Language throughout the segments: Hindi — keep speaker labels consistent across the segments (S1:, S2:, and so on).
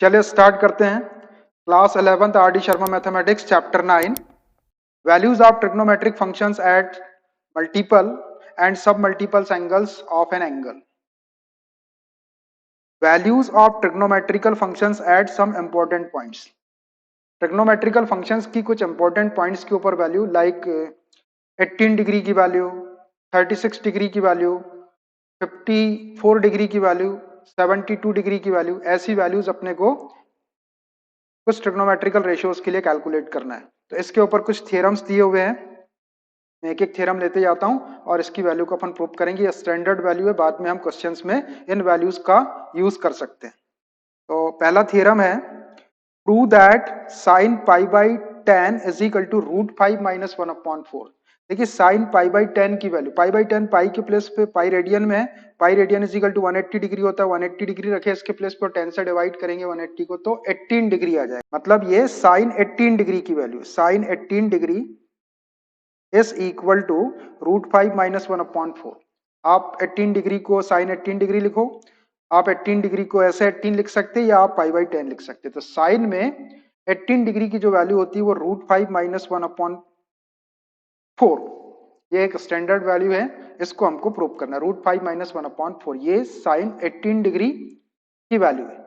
S1: चलिए स्टार्ट करते हैं। Class 11th R D Sharma mathematics chapter 9 values of trigonometric functions at multiple and sub multiples angles of an angle. Values of trigonometrical functions at some important points. Trigonometrical functions की कुछ इंपॉर्टेंट पॉइंट्स के ऊपर वैल्यू लाइक 18 डिग्री की वैल्यू, 36 डिग्री की वैल्यू, 54 डिग्री की वैल्यू, 72 डिग्री की वैल्यू, ऐसी वैल्यूज अपने को कुछ ट्रिग्नोमेट्रिकल रेशियोज के लिए कैलकुलेट करना है। तो इसके ऊपर कुछ थ्योरम्स दिए हुए हैं, मैं एक एक थ्योरम लेते जाता हूं और इसकी वैल्यू को अपन प्रूव करेंगे। ये स्टैंडर्ड वैल्यू है, बाद में हम क्वेश्चंस में इन वैल्यूज का यूज कर सकते हैं। तो पहला थ्योरम है, prove that sine pi by 10 is equal to root 5 minus 1/4। देखिए साइन पाई बाई 10 की वैल्यू, पाई बाई 10 पाई के प्लेस पे पाई रेडियन में है, pi radian is equal to 180 degree होता है। 180 डिग्री रखे इसके प्लेस पर 10 से डिवाइड करेंगे 180 को तो 18 डिग्री आ जाएगा। मतलब ये साइन 18 डिग्री की value, sine 18 degree is equal to root 5 minus 1/4। आप 18 डिग्री को साइन 18 डिग्री लिखो, आप 18 डिग्री को ऐसे 18 लिख सकते हैं या आप पाई बाई 10 लिख सकते हैं। तो साइन में 18 डिग्री की जो वैल्यू होती है वो रूट 5 माइनस 1/4, ये एक स्टैंडर्ड वैल्यू है, इसको हमको प्रूव करना है। रूट 5 माइनस 1/4 ये साइन 18 डिग्री की वैल्यू है।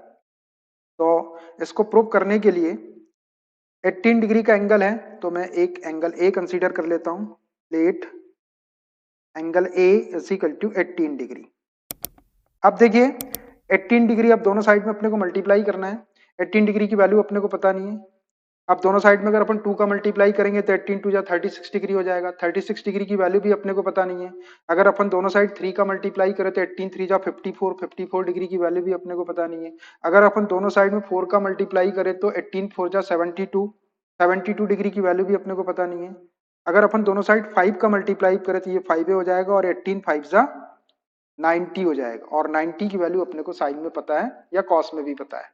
S1: तो इसको प्रूव करने के लिए 18 डिग्री का एंगल है तो मैं एक एंगल ए कंसीडर कर लेता हूं। Let angle A is equal to 18 degree. अब देखिए 18 डिग्री अब दोनों साइड में अपने को मल्टीप्लाई करना है। 18 डिग्री की वैल्यू अपने को पता नहीं है। अब दोनों साइड में अगर अपन 2 का मल्टीप्लाई करेंगे तो 18 टू जा 36 डिग्री हो जाएगा। 36 डिग्री की वैल्यू भी अपने को पता नहीं है। अगर अपन दोनों साइड 3 का मल्टीप्लाई करें तो 18 3 जा 54, 54 डिग्री की वैल्यू भी अपने को पता नहीं है। अगर अपन दोनों साइड में 4 का मल्टीप्लाई करें तो 18 4 जा 72, 72 डिग्री की वैल्यू भी अपने को पता नहीं है। अगर अपन दोनों साइड 5 का मल्टीप्लाई करें तो ये 5 हो जाएगा और 18 5 जा 90 हो जाएगा। और 90 की वैल्यू अपने को साइन में पता है या कॉस में भी पता है।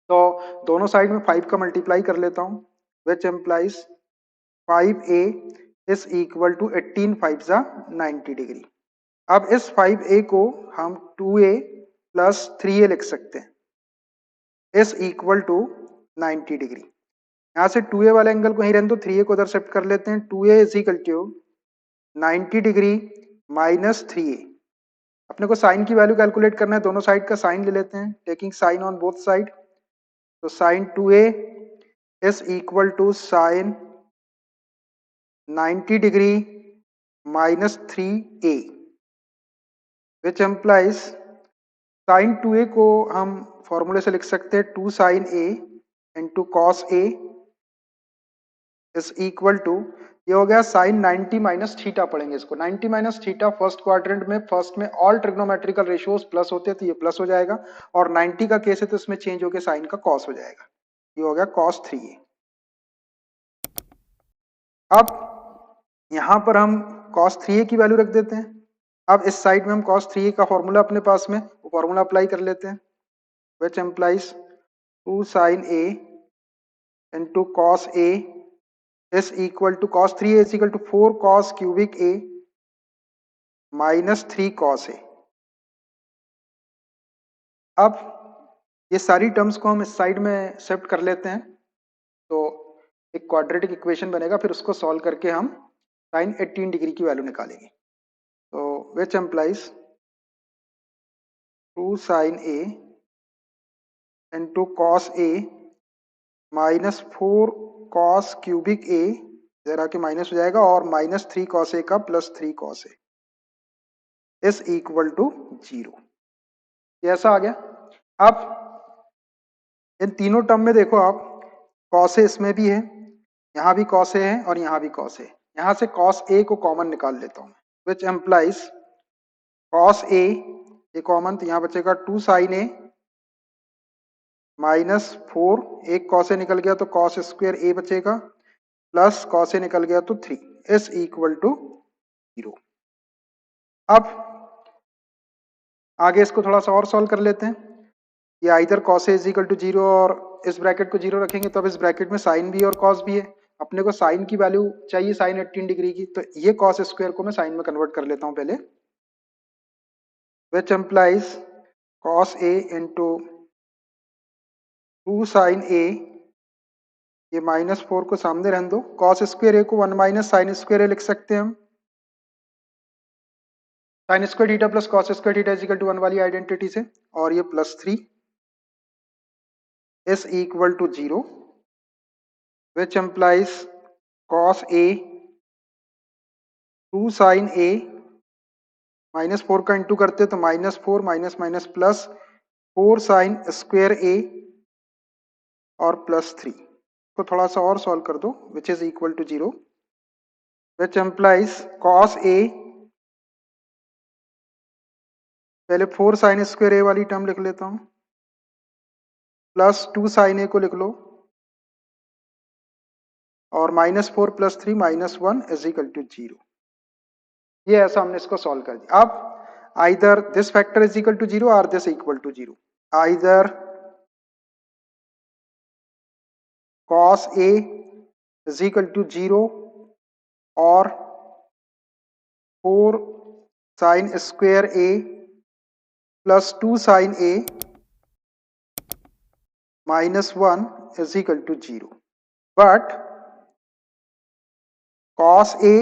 S1: तो दोनों साइड में 5 का मल्टीप्लाई कर लेता हूं, which implies 5a is equal to 18 5 जा 90 डिग्री। अब इस 5a को हम 2a प्लस 3a लिख सकते हैं, इज इक्वल टू 90 डिग्री। यहां से 2a वाले एंगल को ही रहने दो, 3a को उधर शिफ्ट कर लेते हैं। 2a is equal to 90 degree minus 3a। अपने को साइन की वैल्यू कैलकुलेट करना है, दोनों साइड का साइन ले लेते हैं, taking sine on both side. तो sine 2a is equal to sine 90 degree minus 3a, which implies sine 2a को हम फॉर्मूले से लिख सकते हैं 2 sine a into cos a is equal to, ये हो गया साइन 90 माइनस थीटा पढ़ेंगे इसको। 90 माइनस थीटा फर्स्ट क्वाड्रेंट में, फर्स्ट में ऑल ट्रिग्नोमेट्रिकल रेशियोज प्लस होते हैं तो ये प्लस हो जाएगा, और 90 का केस है तो इसमें चेंज होकर साइन का कॉस हो जाएगा। ये हो गया कॉस 3a। अब यहां पर हम cos 3a की वैल्यू रख देते हैं। अब इस साइड में हम cos 3a का फॉर्मूला अपने पास में, वो फॉर्मूला अप्लाई कर लेते हैं, which implies 2 sin a into cos a is equal to cos 3a is equal to 4 cos cubic a minus 3 cos a। अब ये सारी टर्म्स को हम इस साइड में शिफ्ट कर लेते हैं तो एक क्वाड्रेटिक इक्वेशन बनेगा, फिर उसको सॉल्व करके हम साइन 18 डिग्री की वैल्यू निकालेंगे। तो which implies 2 sin a into cos a minus 4 cos cubic a, इधर आके माइनस हो जाएगा, और माइनस 3 cos a का plus 3 cos a is equal to 0। ऐसा आ गया। अब इन तीनों टर्म में देखो आप, cos a इसमें भी है, यहाँ भी cos a है और यहाँ भी cos a। यहाँ से cos a को कॉमन निकाल लेता हूँ, विच एम्प्लाइज cos a, ये कॉमन तो यहाँ बचेगा 2 sin a माइनस 4, एक cos a निकल गया तो cos स्क्वायर a बचेगा, प्लस cos a निकल गया तो 3 इज इक्वल टू 0। अब आगे इसको थोड़ा सा और सॉल्व कर लेते हैं। ये इधर cos a is equal to 0 और इस ब्रैकेट को 0 रखेंगे तो अब इस ब्रैकेट में साइन भी और cos भी है। अपने को साइन की वैल्यू चाहिए साइन 18 डिग्री की, तो ये cos स्क्वायर को मैं साइन में कन्वर्ट कर लेता हूं पहले, which implies cos a into 2 sine A, ये -4 को सामने रहने दो, कॉस स्क्वायर ए को 1 माइनस साइन स्क्वायर ए लिख सकते हैं हम। Sine square theta plus cos square theta is equal to 1 वाली आइडेंटिटी से, और ये +3 is equal to 0, which implies cos A 2 sine A, -4 का इंटू करते तो -4 minus minus plus 4 sine square A और +3 को थोड़ा सा और सॉल्व कर दो, which is equal to 0, which implies cos A, पहले 4 साइन स्क्वायर ए वाली टर्म लिख लेता हूं, प्लस 2 साइन ए को लिख लो, और -4 + 3 -1 इज इक्वल टू 0। ये ऐसा हमने इसको सॉल्व कर दिया। अब either this factor is equal to 0 और this equal to 0, either cos A is equal to 0 or 4 sin square A plus 2 sin A minus 1 is equal to 0. But cos A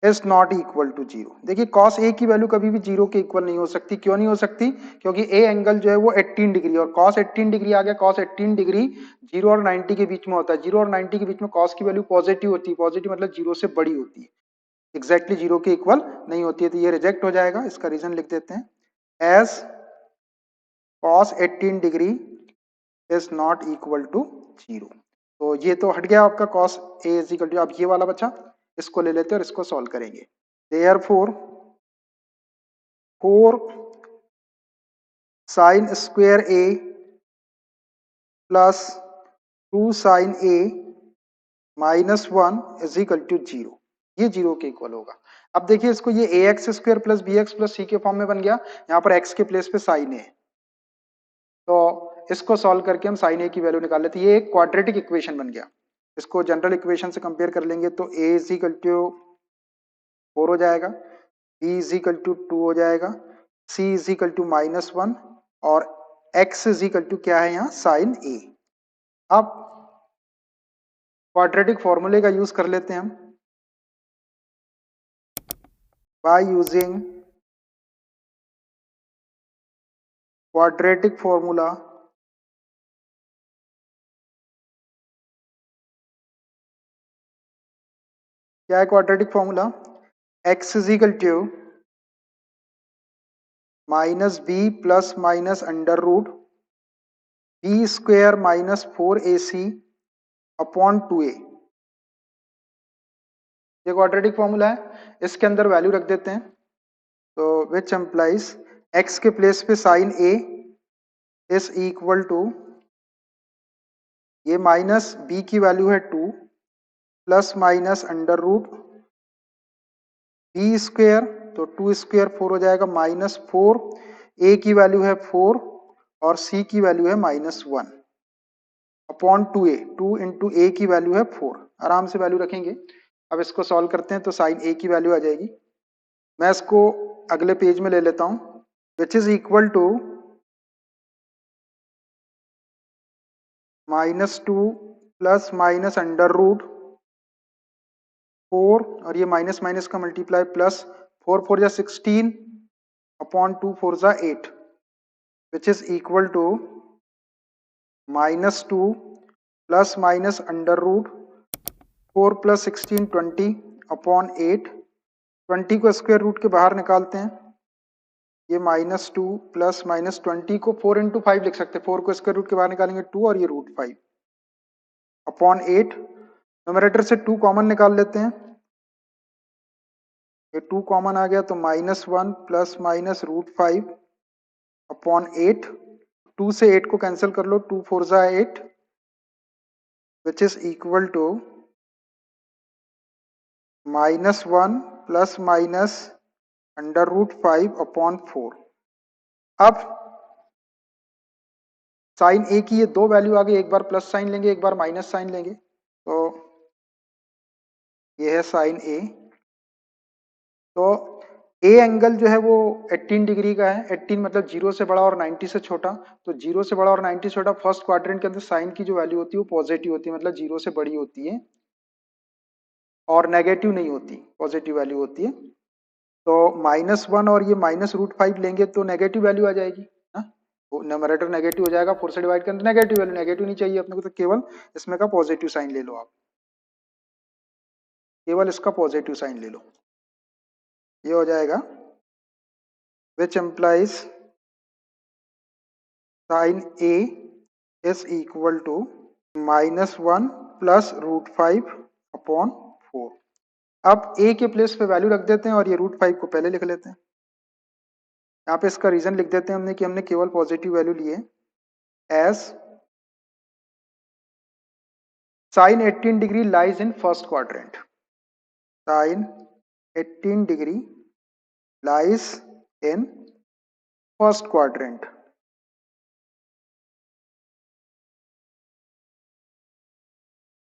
S1: is not equal to 0. देखिए cos A की वैल्यू कभी भी 0 के इक्वल नहीं हो सकती। क्यों नहीं हो सकती? क्योंकि A एंगल जो है वो 18 डिग्री, और cos 18 डिग्री आ गया। cos 18 डिग्री 0 और 90 के बीच में होता है। 0 और 90 के बीच में cos की वैल्यू पॉजिटिव होती है। पॉजिटिव मतलब 0 से बड़ी होती है, एग्जैक्टली 0 के इक्वल नहीं होती है, तो ये रिजेक्ट हो जाएगा। इसका रीजन लिख देते हैं, as cos 18 degree is not equal to 0। तो ये तो हट गया आपका cos A इज इक्वल टू, अब ये वाला बचा, इसको ले लेते हैं और इसको सॉल्व करेंगे। Therefore 4 sin square A plus 2 sin A minus 1 is equal to 0, ये 0 के इक्वल होगा। अब देखिए इसको, ये ax square plus B X plus C के फॉर्म में बन गया। यहाँ पर x के प्लेस पे साइन है, तो इसको सॉल्व करके हम साइन ए की वैल्यू निकाल लेते हैं। ये एक क्वाड्रेटिक इक्वेशन बन गया। इसको जनरल इक्वेशन से कंपेयर कर लेंगे तो a इज इक्वल टू 4 हो जाएगा, b इज इक्वल टू 2 हो जाएगा, c इज इक्वल टू -1 और x इज इक्वल टू क्या है यहाँ, साइन ए। अब क्वाड्रेटिक फॉर्मूले का यूज कर लेते हैं हम। बाय यूजिंग क्वाड्रेटिक फॉर्मूला क्या है quadratic formula, x is equal to -b plus minus under root b square minus 4ac upon 2a। ये क्वाड्रेटिक फॉर्मूला है, इसके अंदर वैल्यू रख देते हैं। तो विच एम्प्लाइज x के प्लेस पे sine a is equal to, ये माइनस b की वैल्यू है 2 plus minus under root B square, तो 2 स्क्वेयर 4 हो जाएगा, -4, a की वैल्यू है 4 और c की वैल्यू है -1 अपॉन 2a, 2 इंटू ए की वैल्यू है 4। आराम से वैल्यू रखेंगे। अब इसको सॉल्व करते हैं तो साइन ए की वैल्यू आ जाएगी। मैं इसको अगले पेज में ले लेता हूं, which is equal to -2 plus minus under root 4 और ये माइनस माइनस का मल्टीप्लाई प्लस 4 4 जा 16 अपॉन 2 4 जा 8, which is equal to -2 plus minus under root 4 plus 16 20 upon 8। 20 को स्क्वायर रूट के बाहर निकालते हैं, ये -2 प्लस माइनस 20 को 4 इंटू 5 लिख सकते हैं। 4 को स्क्वायर रूट के बाहर निकालेंगे 2 और ये √5 अपॉन 8। न्यूमरेटर से 2 कॉमन निकाल लेते हैं, ये 2 कॉमन आ गया तो -1 प्लस माइनस √5 अपॉन 8। 2 से 8 को कैंसिल कर लो, 2 4 जा 8, which is equal to -1 plus minus under root 5 upon 4। अब साइन ए की ये दो वैल्यू आ गई, एक बार प्लस साइन लेंगे एक बार माइनस साइन लेंगे, तो ये है साइन ए। तो ए एंगल जो है वो 18 डिग्री का है। 18 मतलब 0 से बड़ा और 90 से छोटा। तो 0 से बड़ा और 90 से छोटा फर्स्ट क्वाड्रेंट के अंदर साइन की जो वैल्यू होती है वो पॉजिटिव होती है, मतलब 0 से बड़ी होती है और नेगेटिव नहीं होती, पॉजिटिव वैल्यू होती है। तो -1 और ये -√5 लेंगे तो नेगेटिव वैल्यू आ जाएगी। हाँ, वो न्यूमरेटर नेगेटिव हो जाएगा, 4 से डिवाइड करने नेगेटिव वैल्यू, नेगेटिव नहीं चाहिए अपने को, तो केवल इसमें का पॉजिटिव साइन ले लो आप, केवल इसका पॉजिटिव साइन ले लो। ये हो जाएगा which implies sine A is equal to -1 प्लस √5/4। अब ए के प्लेस पे वैल्यू रख देते हैं और ये √5 को पहले लिख लेते हैं। यहाँ पे इसका रीजन लिख देते हैं हमने कि हमने केवल पॉजिटिव वैल्यू लिए as sine 18 degree lies in first quadrant. Sine 18 degree lies in first quadrant.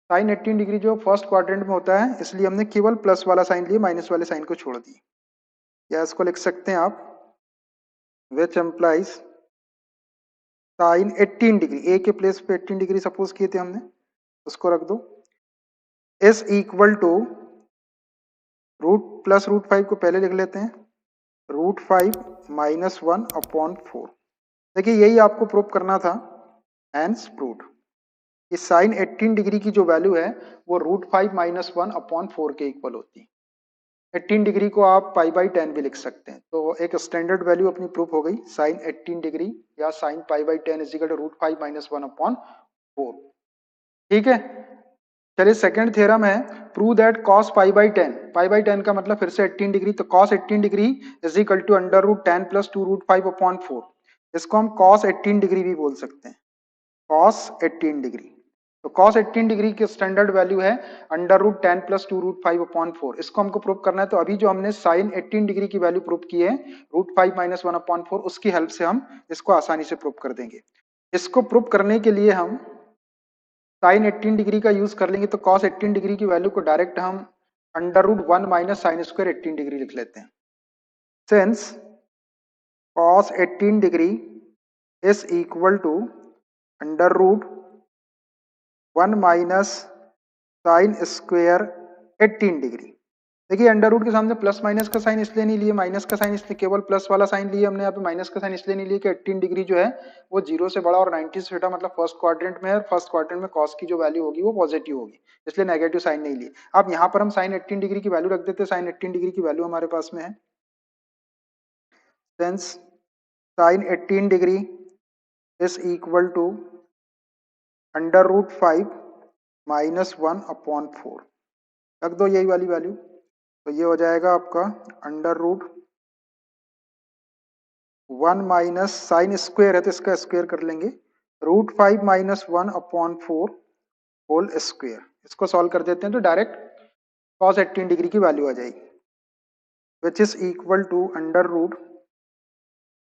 S1: Sine 18 degree जो फर्स्ट क्वाड्रेंट में होता है, इसलिए हमने केवल प्लस वाला साइन लिए, माइनस वाले साइन को छोड़ दी। या इसको लिख सकते हैं आप विच एम्प्लाइज साइन 18 डिग्री, ए के प्लेस पे 18 डिग्री सपोज किए थे हमने, उसको रख दो, इज इक्वल टू √5 को पहले लिख लेते हैं, √5 -1/4। देखिए यही आपको प्रूव करना था, हैंस प्रूव्ड कि साइन 18 डिग्री की जो वैल्यू है वो √5 -1/4 के इक्वल होती है। 18 डिग्री को आप π/10 भी लिख सकते हैं। तो एक स्टैंडर्ड वैल्यू अपनी प्रूफ हो गई, साइन 18 डिग्री या साइन π/10 इज इक्वल टू √5 -1/4। ठीक है, चलिए सेकंड थ्योरम है, प्रूव दैट cos π/10, π/10 का मतलब फिर से 18 डिग्री, तो cos 18 degree is equal to √10 + 2√5/4। इसको हम cos 18 डिग्री भी बोल सकते हैं, cos 18 डिग्री। तो cos 18 डिग्री की स्टैंडर्ड वैल्यू है √10 + 2√5/4। इसको हमको प्रूव करना है, तो अभी जो हमने sin 18 डिग्री की वैल्यू प्रूव की है √5 - 1/4, उसकी हेल्प से हम इसको आसानी से प्रूव कर देंगे। इसको प्रूव करने के लिए हम sin 18 डिग्री का यूज कर लेंगे, तो cos 18 डिग्री की वैल्यू को डायरेक्ट हम √1 - sin² 18 डिग्री लिख लेते हैं। Since cos 18 degree is equal to √1 - sin² 18 degree. देखिए अंडर रूट के सामने प्लस माइनस का साइन इसलिए नहीं लिए, माइनस का साइन इसलिए, केवल प्लस वाला साइन लिए हमने, यहाँ पे माइनस का साइन इसलिए नहीं लिए कि 18 डिग्री जो है वो 0 से बड़ा और 90 से छोटा, मतलब फर्स्ट क्वाड्रेंट में है, और फर्स्ट क्वाड्रेंट में कॉस की जो वैल्यू होगी वो पॉजिटिव होगी, इसलिए नेगेटिव साइन नहीं लिए। अब यहाँ पर हम साइन 18 डिग्री की वैल्यू रख देते हैं, साइन 18 डिग्री की वैल्यू हमारे पास में है, since sine 18 degree is equal to √5 - 1/4। रख दो यही वाली वैल्यू, तो ये हो जाएगा आपका √1 - साइन स्क्वायर है तो इसका स्क्वायर कर लेंगे, √5 - 1/4 होल स्क्वायर। इसको सॉल्व कर देते हैं तो डायरेक्ट cos 18 डिग्री की वैल्यू आ जाएगी, विच इज इक्वल टू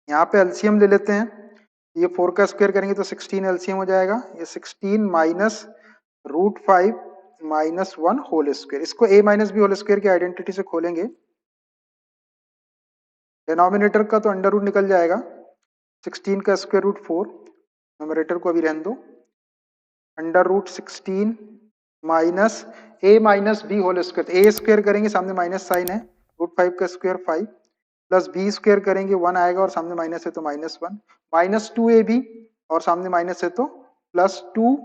S1: यहाँ पे एलसीएम ले लेते हैं, ये 4 का स्क्वायर करेंगे तो 16 एलसीएम हो जाएगा, ये 16 माइनस √5 - 1 होल स्क्वायर। इसको a minus B whole square की आइडेंटिटी से खोलेंगे, डिनोमिनेटर का तो अंडर रूट निकल जाएगा, 16 का स्क्वायर रूट 4, न्यूमरेटर को अभी रहने दो, √16 minus a minus B whole square, a square करेंगे सामने माइनस साइन है, √5 का स्क्वायर 5 प्लस बी स्क्वायर करेंगे 1 आएगा और सामने माइनस है तो -1, -2ab और सामने माइनस है तो +2,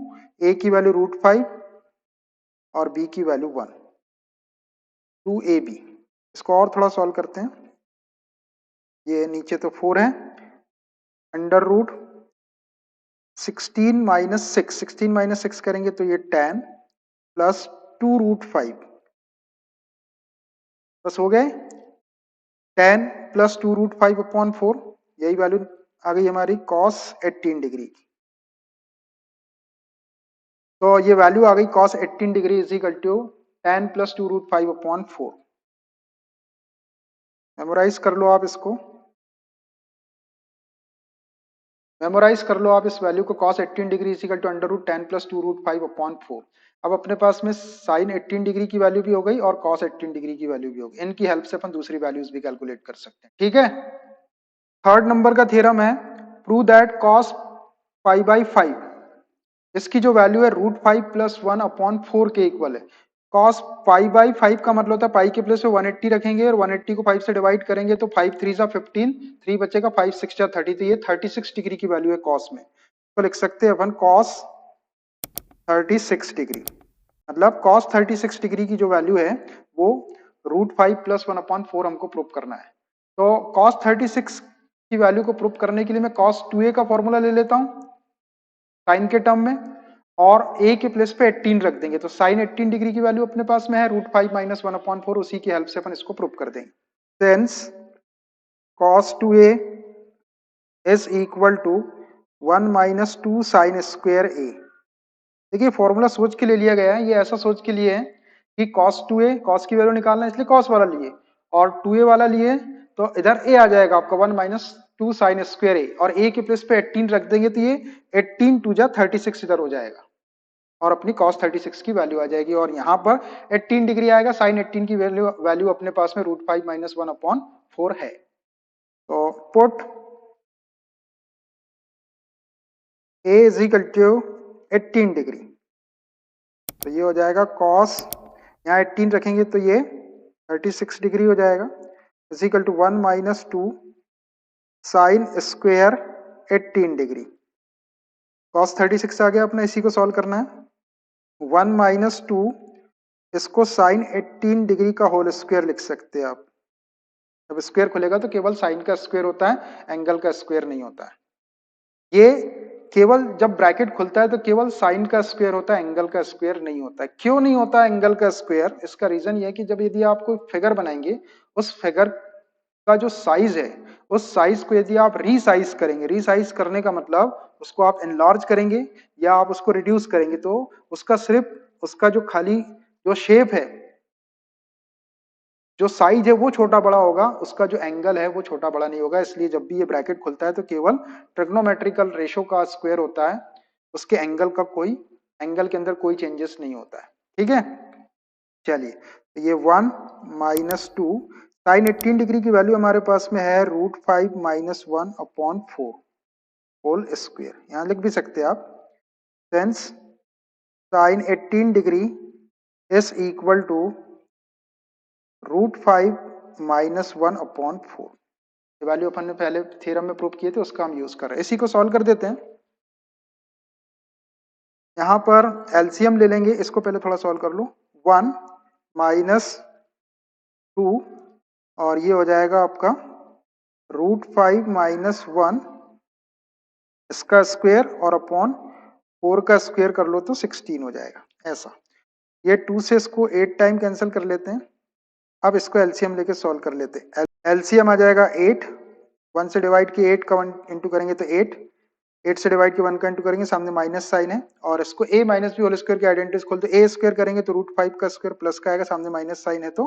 S1: a की वैल्यू √5 और b की वैल्यू 1, 2ab। इसको और थोड़ा सॉल्व करते हैं, ये नीचे तो 4 है, √16 - 6, 16 - 6 करेंगे तो ये 10 प्लस 2√5, बस हो गए 10 प्लस 2√5/4, यही वैल्यू आ गई हमारी cos 18 डिग्री की। तो ये वैल्यू आ गई cos 18 degree is equal to 10 plus 2√5/4। Memorise कर लो आप इसको, मेमोराइज कर लो आप इस वैल्यू को, cos 18 degree is equal to √10 plus 2√5/4। अब अपने पास में साइन 18 डिग्री की वैल्यू भी हो गई और कॉस 18 डिग्री की वैल्यू भी हो गई। इनकी हेल्प से अपन दूसरी वैल्यूज भी कैलकुलेट कर सकते हैं। ठीक है, थर्ड नंबर का थ्योरम है, prove that cos pi by 5, इसकी जो वैल्यू है √5 प्लस 1/4 के इक्वल है। कॉस पाई बाई 5 का मतलब होता है पाई के प्लेस पे 180 रखेंगे और 180 को 5 से डिवाइड करेंगे तो 5 3 जा 15, 3 बचेगा, 5 6 जा 30, तो ये 36 डिग्री की वैल्यू है कॉस में। तो लिख सकते हैं अपन कॉस 36 डिग्री, मतलब कॉस 36 डिग्री की जो वैल्यू है वो √5 प्लस 1/4 हमको प्रूव करना है। तो कॉस 36 की वैल्यू को प्रूव करने के लिए मैं कॉस 2a का फॉर्मूला ले लेता हूं साइन के टर्म में, और a के प्लेस पे 18 रख देंगे, तो साइन 18 डिग्री की वैल्यू अपने पास में है √5 माइनस 1/4, उसी की हेल्प से अपन इसको प्रूव कर देंगे। Since cos 2a is equal to 1 minus 2 sine square a। देखिए फॉर्मूला सोच के ले लिया गया है, ये ऐसा सोच के लिए है कि cos 2a, cos की वैल्यू निकालना है इसलिए cos वाला लिए, और 2a वाला लिए तो इधर a आ जाएगा आपका 1 माइनस 2 साइन स्क्वायर a, और a के प्लेस पे 18 रख देंगे तो ये 18 2 जा 36 इधर हो जाएगा और अपनी cos 36 की वैल्यू आ जाएगी, और यहाँ पर 18 डिग्री आएगा, साइन 18 की वैल्यू अपने पास में √5 माइनस 1/4 है। तो put a is equal to 18 degree, तो ये हो जाएगा cos, यहाँ 18 रखेंगे तो ये 36 डिग्री हो जाएगा, is equal to 1 minus 2 sine square 18 degree. cos 36 आ गया अपना, इसी को सॉल्व करना है। 1 माइनस 2, इसको साइन 18 डिग्री का होल स्क्वायर लिख सकते हैं आप। जब स्क्वायर खुलेगा तो केवल साइन का स्क्वायर होता है, एंगल का स्क्वायर नहीं होता है। ये केवल जब ब्रैकेट खुलता है तो केवल साइन का स्क्वायर होता है, एंगल का स्क्वायर नहीं होता है। क्यों नहीं होता एंगल का स्क्वायर? इसका रीजन ये है कि जब यदि आप कोई फिगर बनाएंगे, उस फिगर का जो साइज है, उस साइज को यदि आप रीसाइज करेंगे, रीसाइज करने का मतलब उसको आप एनलार्ज करेंगे या आप उसको रिड्यूस करेंगे, तो उसका सिर्फ उसका जो खाली जो शेप है, जो साइज है वो छोटा बड़ा होगा, उसका जो एंगल है वो छोटा बड़ा नहीं होगा। इसलिए जब भी ये ब्रैकेट खुलता है तो केवल ट्रिग्नोमेट्रिकल रेशो का स्क्वायर होता है, उसके एंगल का कोई एंगल के अंदर कोई चेंजेस नहीं होता है। ठीक है, चलिए तो ये 1 माइनस 2 साइन 18 डिग्री की वैल्यू हमारे पास में है √5 माइनस 1/4 होल स्क्वायर, यहां लिख भी सकते हैं आप। Since sine 18 degree is equal to √5 minus 1/4, value अपन ने पहले थ्योरम में प्रूव किए थे, उसका हम यूज कर रहे हैं। इसी को सॉल्व कर देते हैं। यहां पर एलसीएम ले लेंगे, इसको पहले थोड़ा सॉल्व कर लो। 1 माइनस 2 और ये हो जाएगा आपका √5 माइनस 1 इसका स्क्वायर और अपॉन 4 का स्क्वायर कर लो तो 16 हो जाएगा ऐसा। ये 2 से इसको 8 टाइम कैंसिल कर लेते हैं। अब इसको एलसीएम लेके सॉल्व कर लेते हैं। एलसीएम आ जाएगा 8, 1 से डिवाइड किए 8 का 1 इंटू करेंगे तो 8, 8 से डिवाइड के 1 का इंटू करेंगे, सामने माइनस साइन है, और इसको a minus B whole square के आइडेंटिटीज खोल, तो a स्क्वायर करेंगे तो √5 का स्क्वायर प्लस का आएगा, सामने माइनस साइन है तो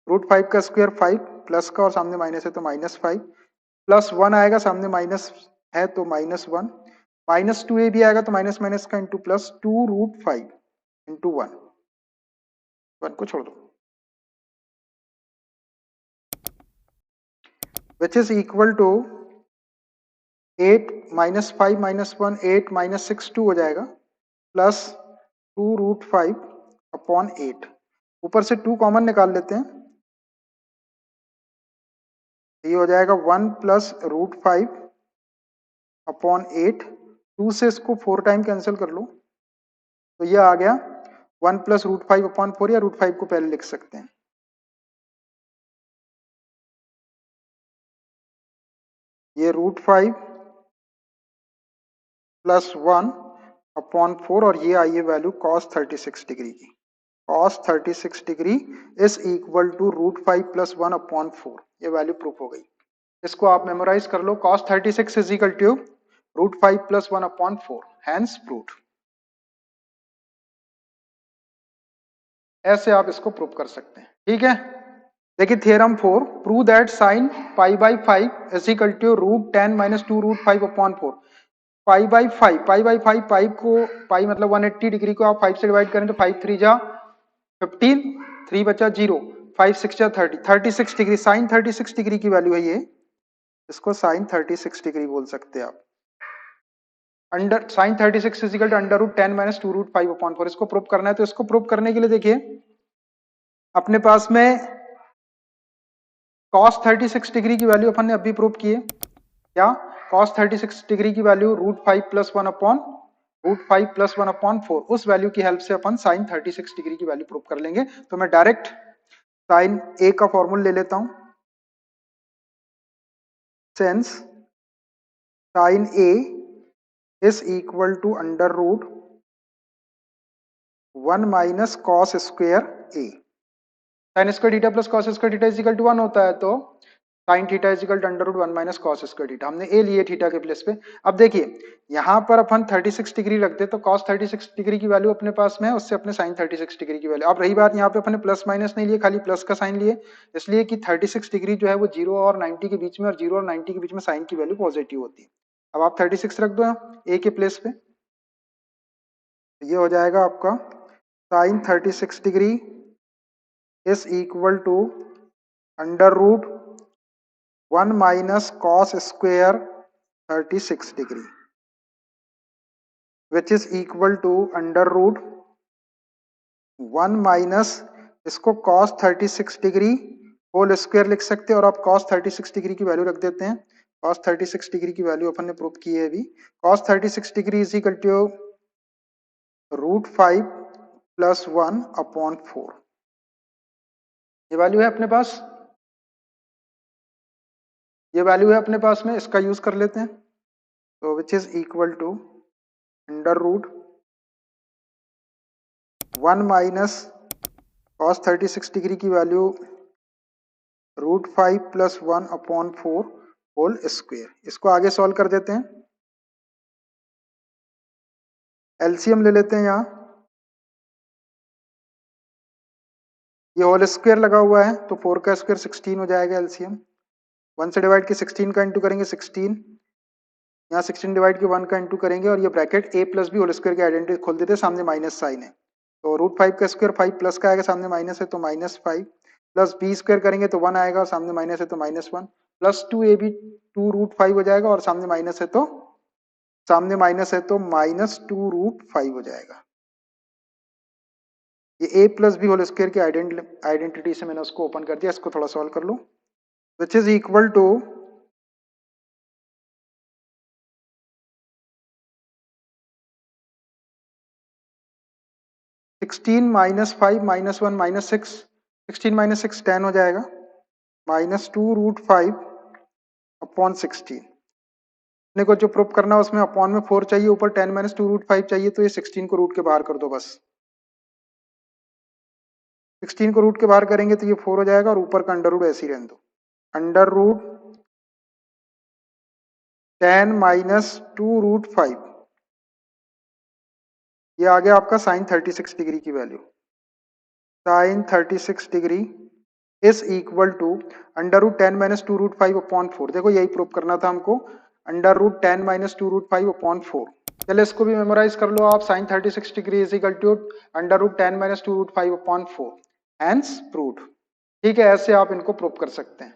S1: √5 का स्क्वायर 5 प्लस का, और सामने माइनस है तो -5 प्लस 1 आएगा, सामने माइनस है तो -1, माइनस 2a भी आएगा तो माइनस माइनस का इंटू प्लस 2√5 इंटू 1 को छोड़ दो, which is equal to 8 minus 5 minus 1 8 minus 6 2 हो जाएगा, प्लस 2√5 अपॉन 8, ऊपर से 2 कॉमन निकाल लेते हैं, ये हो जाएगा 1 प्लस √5 अपॉन 8, 2 से इसको 4 टाइम कैंसिल कर लो तो ये आ गया 1 प्लस √5 अपॉन 4, या √5 को पहले लिख सकते हैं। ये √5 प्लस 1 अपॉन 4, और ये आई है वैल्यू cos 36 डिग्री की। cos 36 degree is equal to √5 plus 1 upon 4, ये वैल्यू प्रूफ हो गई। इसको आप मेमोराइज कर लो, cos 36 is equal to √5 plus 1 upon 4, hence proof. ऐसे आप इसको प्रूव कर सकते हैं। ठीक है, देखिए theorem 4, prove that sine pi by 5 is equal to √10 minus 2 √5 upon 4। Pi by five, pi को, पाई मतलब 180 डिग्री को आप 5 से डिवाइड करें तो 5 3 जा 15, 3 बचा 0, 5 6 जा 30, 36 डिग्री, साइन 36 डिग्री की वैल्यू है ये, इसको साइन 36 डिग्री बोल सकते हैं आप। Under sine 36 is equal to under root 10 minus 2 root 5 upon 4, इसको प्रूव करना है। तो इसको प्रूव करने के लिए देखिए अपने पास में cos 36 डिग्री की वैल्यू अपन ने अभी प्रूव की है क्या, cos 36 डिग्री की value root 5 plus 1 upon root 5 plus 1 upon 4, उस वैल्यू की हेल्प से अपन साइन 36 डिग्री की वैल्यू प्रूव कर लेंगे। तो मैं डायरेक्ट साइन ए का फॉर्मूला ले लेता हूं, since sine A is equal to under root 1 minus cos square A, sine square theta plus cos square theta is equal to 1 होता है, तो sine theta is equal to under root 1 minus cos square theta, हमने ए लिए थीटा के प्लेस पे। अब देखिए यहां पर अपन 36 डिग्री रखते तो cos 36 डिग्री की वैल्यू अपने पास में है, उससे अपने साइन 36 डिग्री की वैल्यू। अब रही बात यहाँ पे अपने प्लस माइनस नहीं लिए, खाली प्लस का साइन लिए, इसलिए कि 36 डिग्री जो है वो 0 और 90 के बीच में, और 0 और 90 के बीच में साइन की वैल्यू पॉजिटिव होती है। अब आप 36 रख दो ए के प्लेस पे, ये हो जाएगा आपका sine 36 degree is equal to under root 1 minus cos square 36 degree which is equal to under root 1 minus, इसको cos 36 डिग्री होल स्क्वायर लिख सकते हैं, और आप cos 36 डिग्री की वैल्यू रख देते हैं। cos 36 डिग्री की वैल्यू अपन ने प्रूव की है अभी, cos 36 degree is equal to root 5 plus 1 upon 4, ये वैल्यू है अपने पास, ये वैल्यू है अपने पास में, इसका यूज कर लेते हैं। तो which is equal to under root 1 minus cos 36 degree की value root 5 plus 1 upon 4 whole square, इसको आगे सॉल्व कर देते हैं, एलसीएम ले लेते हैं यहाँ, ये होल स्क्वायर लगा हुआ है तो 4 का स्क्वायर 16 हो जाएगा एलसीएम, 1 से डिवाइड के 16 का इंटू करेंगे 16, यहाँ 16 डिवाइड के 1 का इंटू करेंगे, और ये bracket a plus B whole square की आइडेंटिटी खोल देते हैं, सामने माइनस साइन है, तो रूट 5 का स्क्वायर 5 प्लस का आएगा, सामने माइनस है तो माइनस 5, प्लस बी स्क्वायर करेंगे तो 1 आएगा, और सामने माइनस है तो minus 1, plus 2 A B 2 root 5 हो जाएगा, और सामने माइनस है तो माइनस 2 रूट 5 हो जाएगा। ये a plus B whole square की आइडेंटिटी से मैंने उसको ओपन कर दिया, इसको थोड़ा सॉल्व कर लो, which is equal to sixteen minus 5 minus 1 minus 6, 16 minus 6 10 हो जाएगा, माइनस 2 रूट 5 अपॉन 16, अपने को जो प्रूफ करना है उसमें अपॉन में 4 चाहिए, ऊपर 10 माइनस 2 रूट 5 चाहिए, तो ये 16 को रूट के बाहर कर दो बस, 16 को रूट के बाहर करेंगे तो ये 4 हो जाएगा, और ऊपर का अंडर रूट ऐसे ही रहने दो, अंडर रूट 10 माइनस 2 रूट 5, ये आ गया आपका साइन 36 डिग्री की value, sine 36 degree is equal to under root 10 minus 2 root 5 upon 4, देखो यही प्रूफ करना था हमको, under root 10 minus 2 root 5 upon 4, चलो इसको भी मेमोराइज कर लो आप, sine 36 degree is equal to under root 10 minus 2 root 5 upon 4, hence proved. ठीक है, ऐसे आप इनको प्रूफ कर सकते हैं।